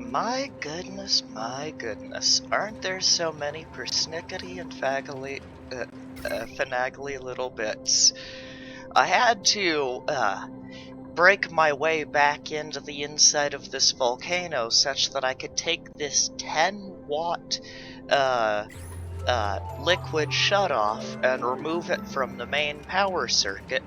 My goodness, my goodness. Aren't there so many persnickety and finagly little bits? I had to, break my way back into the inside of this volcano such that I could take this 10-watt, liquid shutoff and remove it from the main power circuit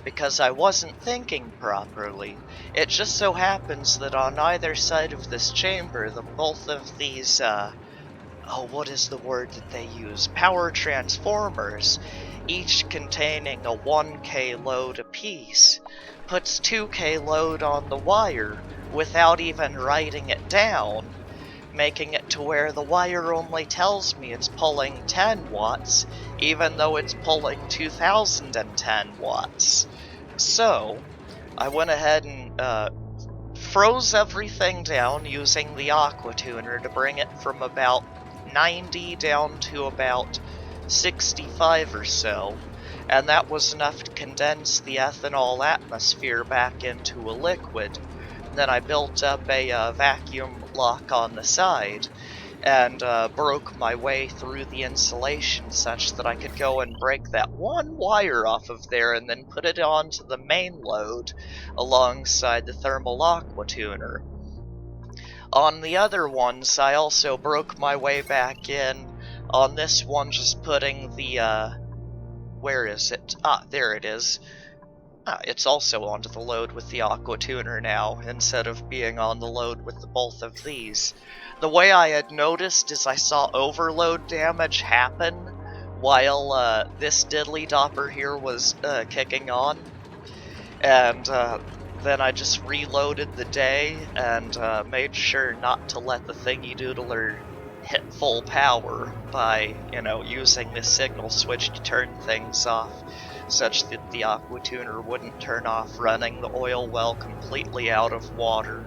because I wasn't thinking properly. It just so happens that on either side of this chamber, both of these, what is the word that they use? Power transformers, each containing a 1K load apiece, puts 2K load on the wire without even writing it down, making it to where the wire only tells me it's pulling 10 watts, even though it's pulling 2010 watts. So, I went ahead and froze everything down using the aqua tuner to bring it from about 90 down to about 65 or so, and that was enough to condense the ethanol atmosphere back into a liquid. Then I built up a vacuum lock on the side and broke my way through the insulation such that I could go and break that one wire off of there and then put it onto the main load alongside the thermal aqua tuner. On the other ones, I also broke my way back in. On this one, just putting the, where is it? Ah, there it is. It's also onto the load with the aqua tuner now, instead of being on the load with both of these. The way I had noticed is I saw overload damage happen while this diddly dopper here was kicking on, and then I just reloaded the day and made sure not to let the thingy doodler hit full power by, using this signal switch to turn things off, such that the aqua tuner wouldn't turn off running the oil well completely out of water.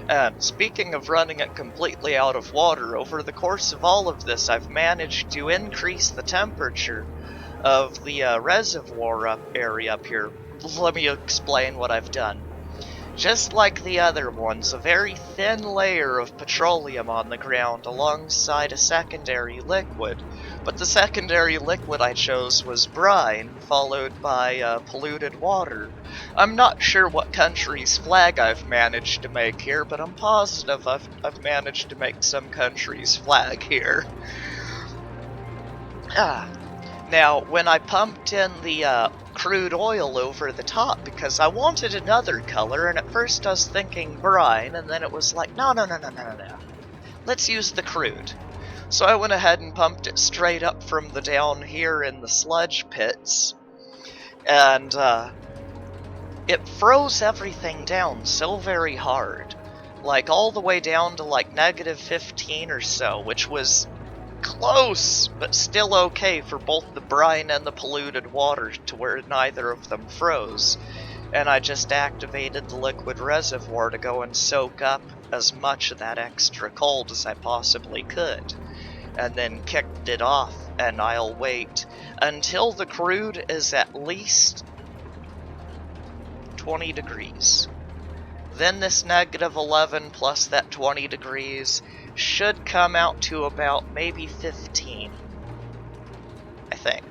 And speaking of running it completely out of water, over the course of all of this, I've managed to increase the temperature of the reservoir area up here. Let me explain what I've done. Just like the other ones, a very thin layer of petroleum on the ground alongside a secondary liquid, but the secondary liquid I chose was brine, followed by polluted water. I'm not sure what country's flag I've managed to make here, but I'm positive I've managed to make some country's flag here. Now, when I pumped in the crude oil over the top because I wanted another color, and at first I was thinking brine, and then it was like, no. Let's use the crude. So I went ahead and pumped it straight up from the down here in the sludge pits, and it froze everything down so very hard. Like all the way down to like -15 or so, which was close, but still okay for both the brine and the polluted water to where neither of them froze. And I just activated the liquid reservoir to go and soak up as much of that extra cold as I possibly could, and then kicked it off, and I'll wait until the crude is at least 20 degrees. Then this -11 plus that 20 degrees should come out to about maybe 15, I think.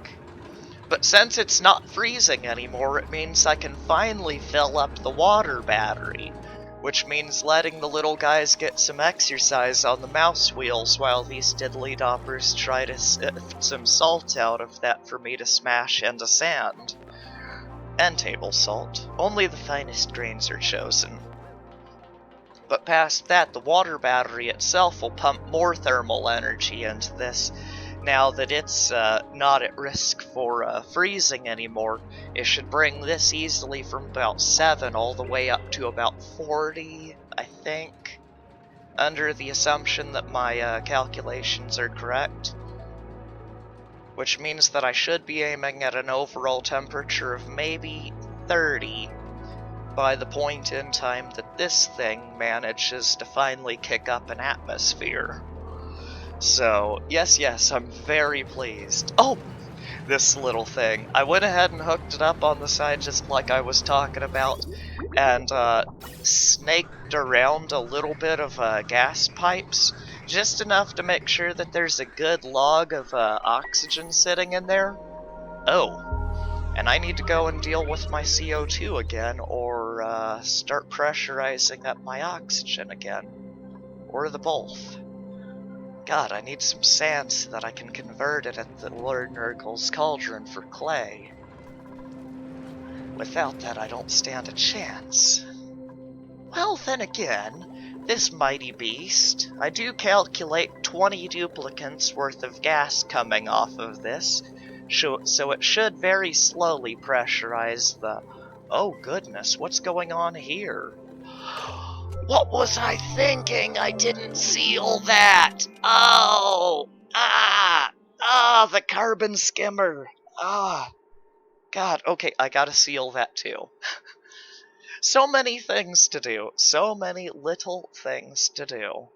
But since it's not freezing anymore, it means I can finally fill up the water battery, which means letting the little guys get some exercise on the mouse wheels while these diddly doppers try to sift some salt out of that for me to smash into sand. And table salt. Only the finest grains are chosen. But past that, the water battery itself will pump more thermal energy into this. Now that it's not at risk for freezing anymore, it should bring this easily from about 7 all the way up to about 40, I think, under the assumption that my calculations are correct. Which means that I should be aiming at an overall temperature of maybe 30 by the point in time that this thing manages to finally kick up an atmosphere. So, yes, I'm very pleased. Oh, this little thing. I went ahead and hooked it up on the side just like I was talking about, and snaked around a little bit of gas pipes, just enough to make sure that there's a good log of oxygen sitting in there. Oh, and I need to go and deal with my CO2 again, or start pressurizing up my oxygen again, or the both. God, I need some sand so that I can convert it at the Lord Nurgle's cauldron for clay. Without that, I don't stand a chance. Well, then again, this mighty beast, I do calculate 20 duplicants worth of gas coming off of this, so it should very slowly pressurize the... Oh goodness, what's going on here? What was I thinking? I didn't seal that! Oh! Ah! Ah, the carbon skimmer! Ah! God, okay, I gotta seal that too. So many things to do. So many little things to do.